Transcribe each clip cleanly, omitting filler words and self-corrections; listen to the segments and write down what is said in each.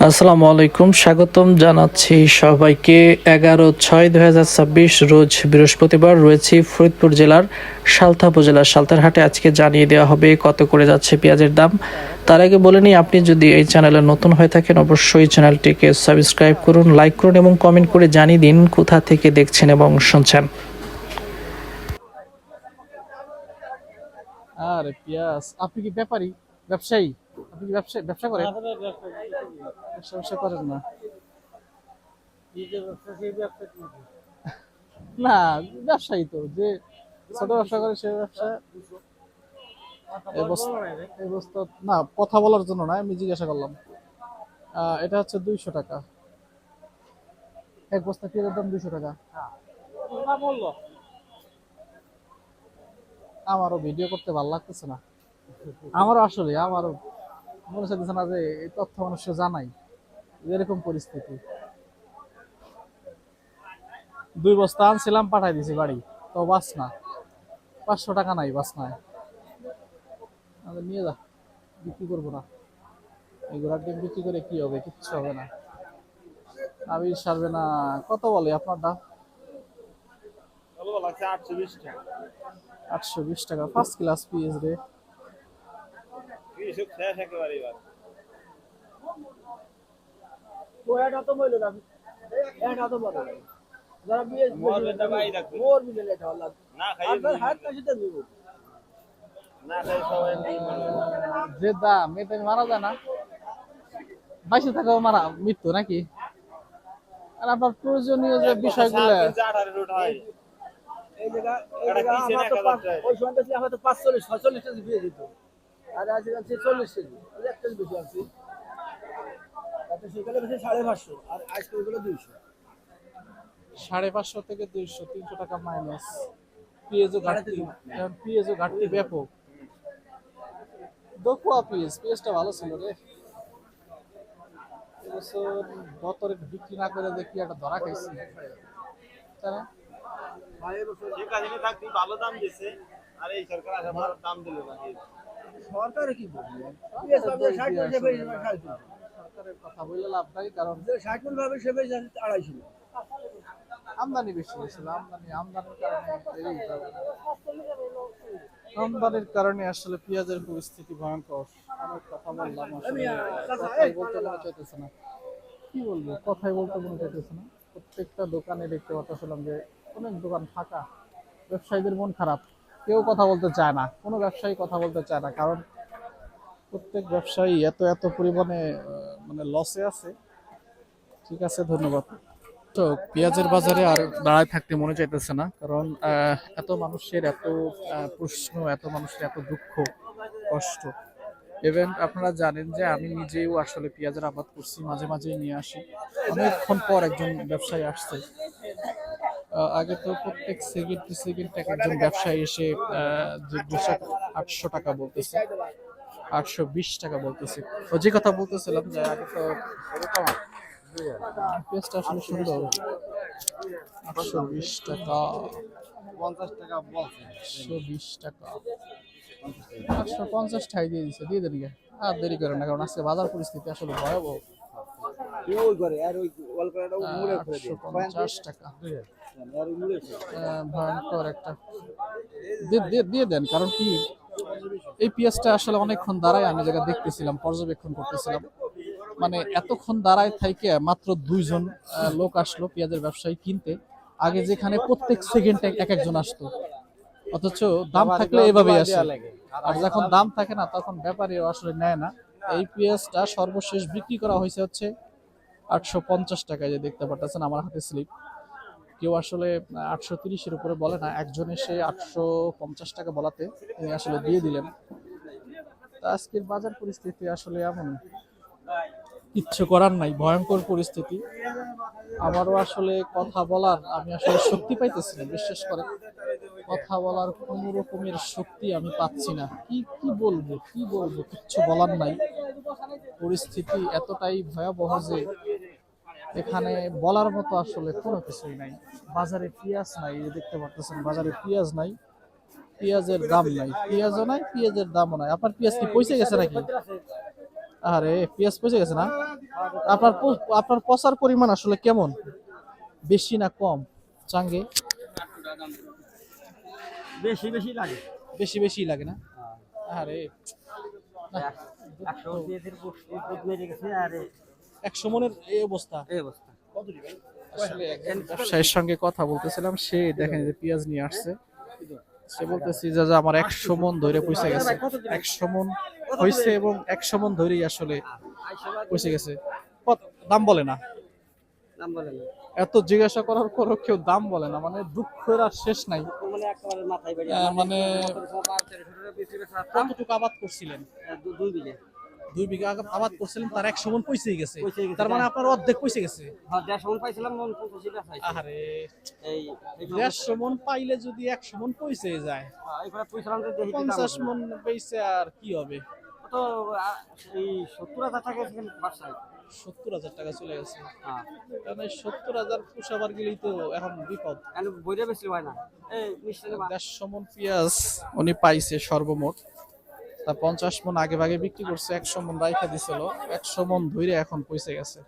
আসসালামু আলাইকুম, স্বাগতম জানাচ্ছি সবাইকে। 11/6/2026 রোজ বৃহস্পতিবার রয়েছি ফরিদপুর জেলার সালথা উপজেলার সালতার হাটে। আজকে জানিয়ে দেওয়া হবে কত করে যাচ্ছে পেঁয়াজের দাম। তার আগে বলে নিই, আপনি যদি এই চ্যানেলে নতুন হয়ে থাকেন অবশ্যই চ্যানেলটিকে সাবস্ক্রাইব করুন, লাইক করুন এবং কমেন্ট করে জানিয়ে দিন কোথা থেকে দেখছেন এবং শুনছেন। আরে পিয়াস, আপনি কি ব্যাপারী, ব্যবসায়ী? আপনি কি ব্যবসা করেন? ব্যবসা করেন না? না, ব্যবসায়ী তো যে ছোট ব্যবসা করে সে ব্যবসা। এই বস্তা না, কথা বলার জন্য না, আমি জিজ্ঞাসা করলাম। এটা হচ্ছে 200 টাকা। এক বস্তা পেঁয়াজের দাম 200 টাকা। আমারও ভিডিও করতে ভালো লাগতেছে না। আমারও মনে চাইতেছে না যে এই তথ্য মানুষকে জানাই, এরকম পরিস্থিতি। 2 বস্তা আনছিলাম, পাঠাই দিছি বাড়ি, তো বাস না, 500 টাকা নাই বাস নাই। নিয়ে যা, বিক্রি করবো না। এই ঘোড়ার ডিম বিক্রি করে কি হবে? কিচ্ছু হবে না, আবির সারবে না। কত বলে আপনার দাম? 820 টাকা 5 ক্লাস পিএস রে। যে দাম এতে মারা যায় না, বাইশে থাকাও মারা মৃত্যু নাকি? আর আপনার প্রয়োজনীয় যে বিষয়গুলো, $550 থেকে 200 300 টাকা মাইনাস। পিএজও ঘাটতি ব্যাপক। দোকুয়া পিএসটা ভালো ছিল রে এবছর। গত রেট বিক্রি না করে দেখি একটা ধরা খাইছি, তাই না? সরকারের কথা বলে লাভ নাই, কারণ আমদানি বেশি হয়েছিল। আমদানির কারণে আসলে পেঁয়াজের পরিস্থিতি ভয়ঙ্কর। অনেক কথা বললাম, আসলে কথাই বলতে মনে চাইতেছে না। কি বলবো, কথাই বলতে মনে চাইতেছে না। প্রত্যেকটা দোকানে দেখতে পাচ্ছিলাম যে অনেক দোকান ফাঁকা। ব্যবসায়ীদের মন খারাপ, কেউ কথা বলতে চায় না, কোনো ব্যবসায়ী কথা বলতে চায় না, কারণ প্রত্যেক ব্যবসায়ী এত এত পরিমাণে মানে লসে আছে। ঠিক আছে, ধন্যবাদ। তো পেঁয়াজের বাজারে আর দাঁড়ায় থাকতে মনে চাইতেছে না, কারণ এত মানুষের এত প্রশ্ন, এত মানুষের এত দুঃখ কষ্ট। ইভেন আপনারা জানেন যে আমি নিজেও আসলে পেঁয়াজের আবাদ করছি, মাঝে মাঝেই নিয়ে আসি। অনেকক্ষণ পর একজন ব্যবসায়ী আসছে। আগে তো প্রত্যেক সেকেন্ড টু সেকেন্ড একজন ব্যবসায়ী এসে জিজ্ঞাসা 800 টাকা বলতেছে, 820 টাকা বলতেছে। ও যে কথা বলতেছিলাম যে আগে তো পেঁয়াজটা আসলে সুন্দর। 820 টাকা, 820 টাকা, 850 ঠাই দিয়ে দিচ্ছে, দিয়ে দেন গিয়ে। আর দেরি করেন না, কারণ আজকে বাজার পরিস্থিতি আসলে ভয়াবহ। 850 টাকা ভয়ঙ্কর একটা। দিয়ে দেন, কারণ কি এই পেঁয়াজটা আসলে অনেকক্ষণ দাঁড়ায় আমি জায়গা দেখতেছিলাম, পর্যবেক্ষণ করতেছিলাম। মানে এতক্ষণ দাঁড়ায় থাইকে মাত্র 2জন লোক আসলো পেঁয়াজের ব্যবসায়ী কিনতে। আগে যেখানে প্রত্যেক সেকেন্ডে এক একজন আসতো, অথচ দাম থাকলে এভাবেই আসে। আর যখন দাম থাকে না তখন ব্যাপারীও আসলে নেয় না। এই পেঁয়াজটা সর্বশেষ বিক্রি করা হয়েছে হচ্ছে 850 টাকায়, যে দেখতে পারতেছেন আমার হাতে স্লিপ। কেউ আসলে 830-এর উপরে বলে না, একজন এসে 850 টাকা বলাতে তিনি আসলে দিয়ে দিলেন। আজকের বাজার পরিস্থিতি আসলে এমন, কিচ্ছু করার নাই, ভয়ঙ্কর পরিস্থিতি। আমারও আসলে কথা বলার আমি আসলে শক্তি পাইতেছি না, বিশ্বাস করে কথা বলার কোন রকমের শক্তি আমি পাচ্ছি না। কি বলবো কিচ্ছু বলার নাই। পরিস্থিতি এতটাই ভয়াবহ যে এখানে বলার মতো আসলে কোনো কিছুই নাই। বাজারে পেঁয়াজ নাই, দেখতে পাচ্ছেন বাজারে পেঁয়াজ নাই, পেঁয়াজের দাম নাই, পেঁয়াজও নাই, পেঁয়াজের দামও নাই। আপনার পেঁয়াজ কি পয়সা গেছে নাকি? আরে পেঁয়াজ পচে গেছে না? আপনার পচার পরিমাণ আসলে কেমন, বেশি না কম চাঙ্গে? বেশি বেশি লাগে। বেশি বেশি লাগে না? আরে না, 100 পেঁয়াজের পোস্ট মেরে গেছে আর 100 মনের এই অবস্থা। এই অবস্থা। আসলে একজন ব্যবসায়ীর সঙ্গে কথা বলতেছিলাম, সে দেখেন যে পেঁয়াজ নিয়ে আসছে, সে বলতেছি যে যে আমার 100 মন ধরে পয়সা গেছে, 100 মন হয়েছে এবং 100 মন ধরেই আসলে পয়সা গেছে। কত দাম বলে না, নাম বলেন না। এত জিজ্ঞাসা করার পরও কেউ দাম বলে না, মানে দুঃখের আর শেষ নাই। মানে একেবারে মাথায় বাড়ি। মানে বেশি বেশি কতটুকু আবাদ করছিলেন? 2 বিঘে। 2 বিঘা আবাদ করছিলেন, তার 100 মন পয়সাই গেছে, পয়সাই গেছে। তার মানে আপনার অর্ধেক পয়সা গেছে। হ্যাঁ 150 মন পাইছিলাম, মন 85 টাকা পাইছি। আরে এই 150 মন পাইলে যদি 100 মন পয়সা যায়, এইবার পয়সালাম যে দেখি 50 মন বেচে আর কি হবে? তো এই 70,000 টাকা এখানে বাসায়। 70,000 টাকা চলে গেছে। হ্যাঁ কারণ এই 70,000 পোষাবার গেলেই তো এখন বিপদ। কেন বইটা বেশি হয় না। এই মিষ্টি না 150 মন পেঁয়াজ উনি পাইছে সর্বমোট, তা 50 মন আগে ভাগে বিক্রি করছে, 100 মন রাইখা দিছিল, 100 মন ধরে এখন পয়সা গেছে।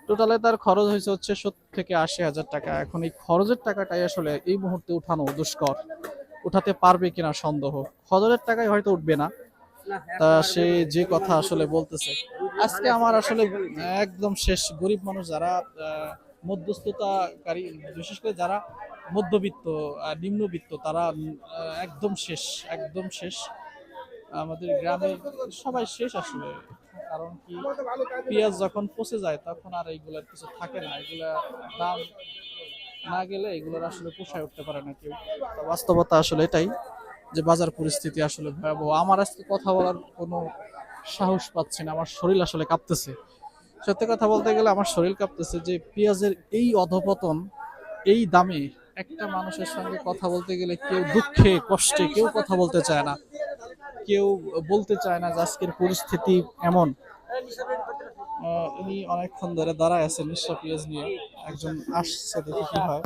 টোটালে তার খরচ হয়েছে হচ্ছে 70 থেকে 80,000 টাকা। এখন এই খরচের টাকাটাই আসলে এই মুহূর্তে উঠানো দুষ্কর, উঠাতে পারবে কিনা সন্দেহ। খরচের টাকায় হয়তো উঠবে না, তা সে যে কথা আসলে বলতেছে। আজকে আমার আসলে একদম শেষ, গরিব মানুষ যারা মধ্যস্থতাকারী, বিশেষ করে যারা মধ্যবিত্ত নিম্নবিত্ত, তারা একদম শেষ, একদম শেষ। আমাদের গ্রামের সবাই শেষ আসলে। কারণ কি, পেঁয়াজ যখন পচে যায় তখন আর এইগুলার কিছু থাকে না, এগুলা দাম না গেলে এগুলোর আসলে পোষায় উঠতে পারে না কেউ। তা বাস্তবতা আসলে এটাই যে বাজার পরিস্থিতি আসলে ভয়াবহ। আমার আজকে কথা বলার কোনো সাহস পাচ্ছি না, আমার শরীর আসলে কাঁপতেছে। সত্যি কথা বলতে গেলে আমার শরীর কাঁপতেছে যে পেঁয়াজের এই অধপতন, এই দামে একটা মানুষের সঙ্গে কথা বলতে গেলে কেউ দুঃখে কষ্টে কেউ কথা বলতে চায় না, কেউ বলতে চায় না যে আজকের পরিস্থিতি এমন। উনি অনেকক্ষণ ধরে দাঁড়ায় আছে নিঃস্ব পেঁয়াজ নিয়ে, একজন আসছে, দেখি কি হয়।